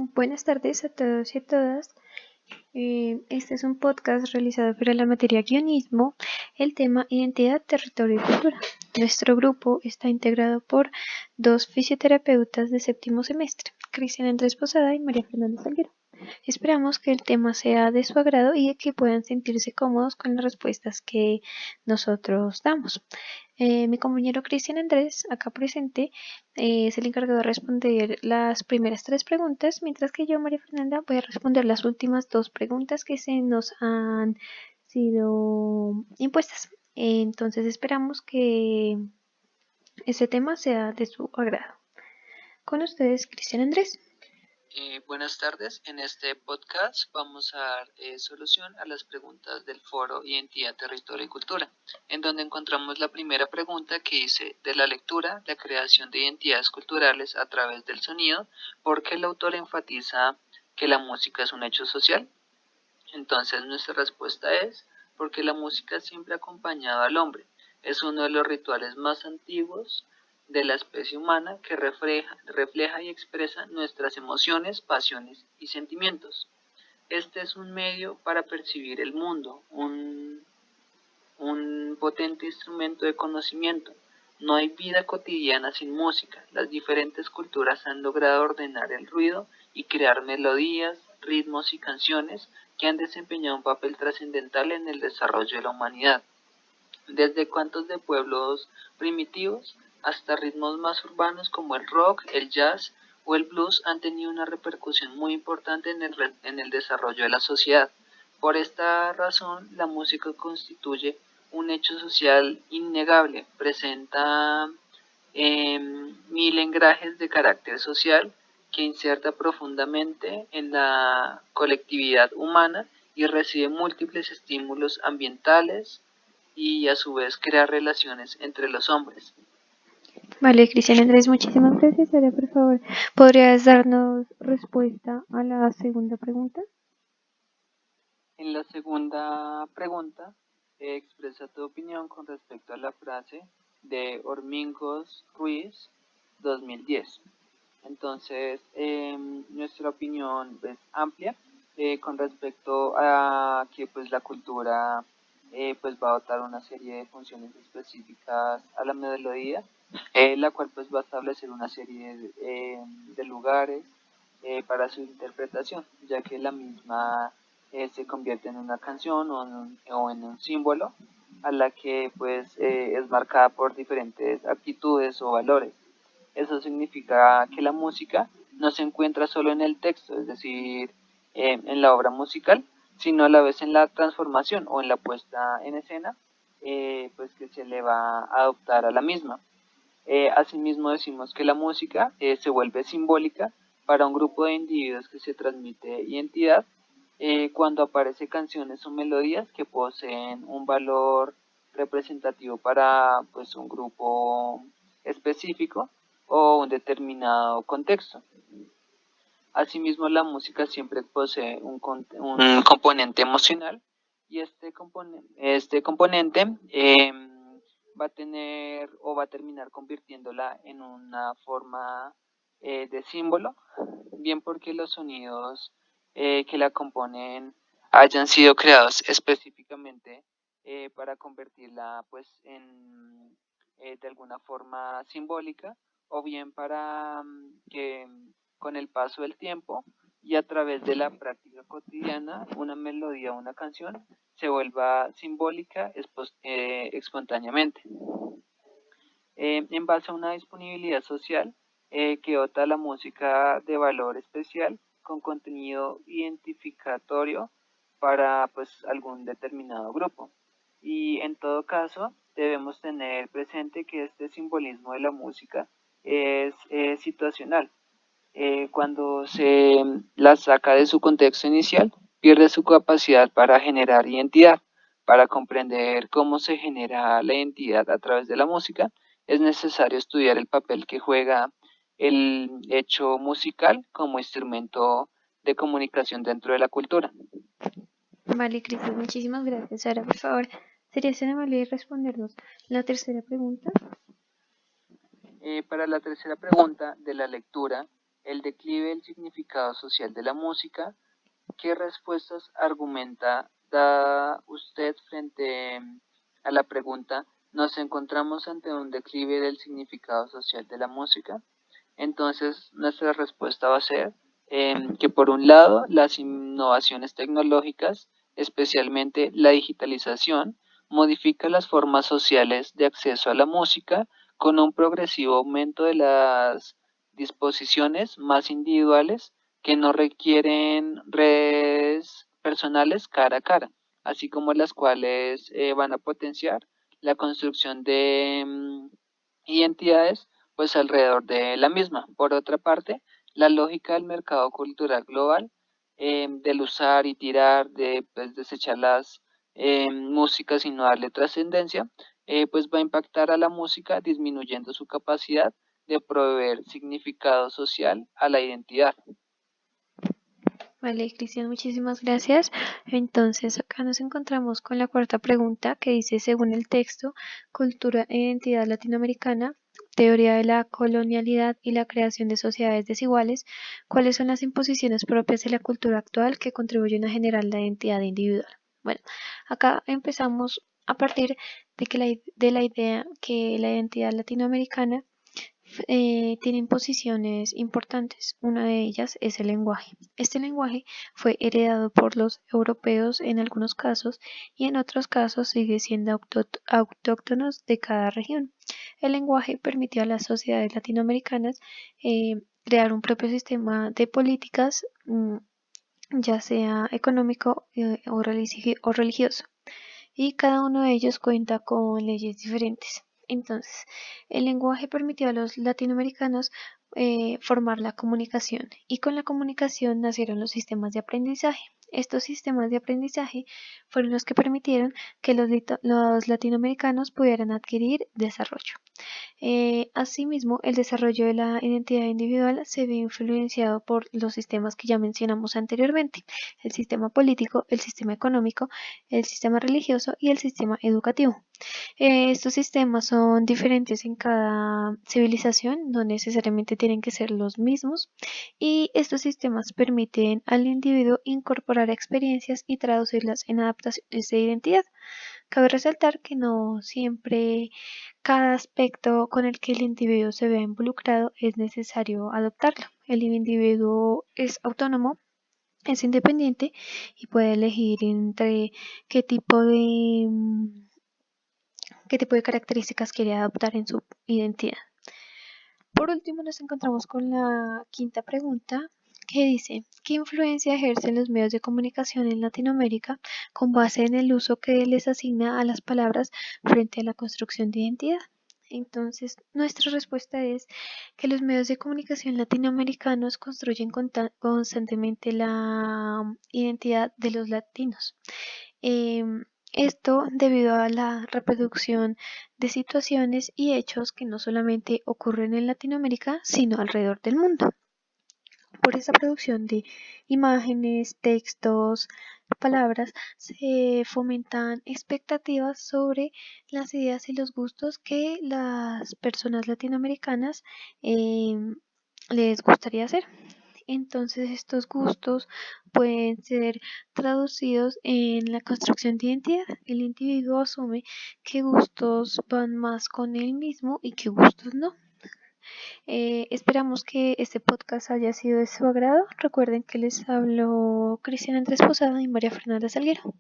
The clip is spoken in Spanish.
Buenas tardes a todos y a todas. Este es un podcast realizado para la materia guionismo, el tema identidad, territorio y cultura. Nuestro grupo está integrado por dos fisioterapeutas de séptimo semestre, Cristian Andrés Posada y María Fernanda Salguero. Esperamos que el tema sea de su agrado y que puedan sentirse cómodos con las respuestas que nosotros damos. Mi compañero Cristian Andrés, acá presente, es el encargado de responder las primeras 3 preguntas, mientras que yo, María Fernanda, voy a responder las últimas 2 preguntas que se nos han sido impuestas. Entonces esperamos que ese tema sea de su agrado. Con ustedes, Cristian Andrés. Buenas tardes, en este podcast vamos a dar solución a las preguntas del foro Identidad, Territorio y Cultura, en donde encontramos la primera pregunta que dice, de la lectura, la creación de identidades culturales a través del sonido, ¿por qué el autor enfatiza que la música es un hecho social? Entonces nuestra respuesta es, porque la música siempre ha acompañado al hombre, es uno de los rituales más antiguos de la especie humana que refleja y expresa nuestras emociones, pasiones y sentimientos. Este es un medio para percibir el mundo, un potente instrumento de conocimiento. No hay vida cotidiana sin música. Las diferentes culturas han logrado ordenar el ruido y crear melodías, ritmos y canciones que han desempeñado un papel trascendental en el desarrollo de la humanidad. Desde cantos de pueblos primitivos hasta ritmos más urbanos como el rock, el jazz o el blues han tenido una repercusión muy importante en el desarrollo de la sociedad. Por esta razón, la música constituye un hecho social innegable, presenta mil engrajes de carácter social que inserta profundamente en la colectividad humana y recibe múltiples estímulos ambientales, y a su vez crear relaciones entre los hombres. Vale, Cristian Andrés, muchísimas gracias. Ahora, por favor, ¿podrías darnos respuesta a la segunda pregunta? En la segunda pregunta, expresa tu opinión con respecto a la frase de Hormingos Ruiz 2010. Entonces, nuestra opinión es amplia con respecto a que pues la cultura pues va a dotar una serie de funciones específicas a la melodía, la cual pues va a establecer una serie de lugares para su interpretación, ya que la misma se convierte en una canción o en un símbolo a la que pues es marcada por diferentes actitudes o valores. Eso significa que la música no se encuentra solo en el texto, es decir, en la obra musical, sino a la vez en la transformación o en la puesta en escena, pues que se le va a adoptar a la misma. Asimismo decimos que la música se vuelve simbólica para un grupo de individuos que se transmite identidad cuando aparecen canciones o melodías que poseen un valor representativo para pues un grupo específico o un determinado contexto. Asimismo, la música siempre posee un componente emocional y este componente va a tener o va a terminar convirtiéndola en una forma de símbolo, bien porque los sonidos que la componen hayan sido creados específicamente para convertirla pues en de alguna forma simbólica o bien para que con el paso del tiempo y a través de la práctica cotidiana una melodía o una canción se vuelva simbólica espontáneamente. En base a una disponibilidad social que dota la música de valor especial con contenido identificatorio para pues algún determinado grupo. Y en todo caso debemos tener presente que este simbolismo de la música es situacional. Cuando se la saca de su contexto inicial, pierde su capacidad para generar identidad. Para comprender cómo se genera la identidad a través de la música, es necesario estudiar el papel que juega el hecho musical como instrumento de comunicación dentro de la cultura. Vale, Cristian, muchísimas gracias. Ahora, por favor, ¿sería tan amable de respondernos la tercera pregunta? Para la tercera pregunta de la lectura, el declive del significado social de la música. ¿Qué respuestas argumenta da usted frente a la pregunta ¿nos encontramos ante un declive del significado social de la música? Entonces, nuestra respuesta va a ser que por un lado, las innovaciones tecnológicas, especialmente la digitalización, modifica las formas sociales de acceso a la música con un progresivo aumento de las disposiciones más individuales que no requieren redes personales cara a cara, así como las cuales van a potenciar la construcción de identidades pues alrededor de la misma. Por otra parte, la lógica del mercado cultural global, del usar y tirar, de pues, desechar las músicas y no darle trascendencia, pues va a impactar a la música disminuyendo su capacidad de proveer significado social a la identidad. Vale, Cristian, muchísimas gracias. Entonces, acá nos encontramos con la cuarta pregunta que dice, según el texto, cultura e identidad latinoamericana, teoría de la colonialidad y la creación de sociedades desiguales, ¿cuáles son las imposiciones propias de la cultura actual que contribuyen a generar la identidad individual? Bueno, acá empezamos a partir de la idea que la identidad latinoamericana tienen posiciones importantes. Una de ellas es el lenguaje. Este lenguaje fue heredado por los europeos en algunos casos y en otros casos sigue siendo autóctonos de cada región. El lenguaje permitió a las sociedades latinoamericanas crear un propio sistema de políticas, ya sea económico o religioso, y cada uno de ellos cuenta con leyes diferentes. Entonces, el lenguaje permitió a los latinoamericanos formar la comunicación y con la comunicación nacieron los sistemas de aprendizaje. Estos sistemas de aprendizaje fueron los que permitieron que los latinoamericanos pudieran adquirir desarrollo. Asimismo, el desarrollo de la identidad individual se ve influenciado por los sistemas que ya mencionamos anteriormente, el sistema político, el sistema económico, el sistema religioso y el sistema educativo. Estos sistemas son diferentes en cada civilización, no necesariamente tienen que ser los mismos, y estos sistemas permiten al individuo incorporar experiencias y traducirlas en adaptaciones de identidad. Cabe resaltar que no siempre cada aspecto con el que el individuo se vea involucrado es necesario adoptarlo. El individuo es autónomo, es independiente y puede elegir entre qué tipo de, qué tipo de características quiere adoptar en su identidad. Por último, nos encontramos con la quinta pregunta que dice, ¿qué influencia ejercen los medios de comunicación en Latinoamérica con base en el uso que les asigna a las palabras frente a la construcción de identidad? Entonces, nuestra respuesta es que los medios de comunicación latinoamericanos construyen constantemente la identidad de los latinos. Esto debido a la reproducción de situaciones y hechos que no solamente ocurren en Latinoamérica, sino alrededor del mundo. Por esa producción de imágenes, textos, palabras, se fomentan expectativas sobre las ideas y los gustos que las personas latinoamericanas les gustaría hacer. Entonces estos gustos pueden ser traducidos en la construcción de identidad. El individuo asume qué gustos van más con él mismo y qué gustos no. Esperamos que este podcast haya sido de su agrado. Recuerden que les habló Cristian Andrés Posada y María Fernanda Salguero.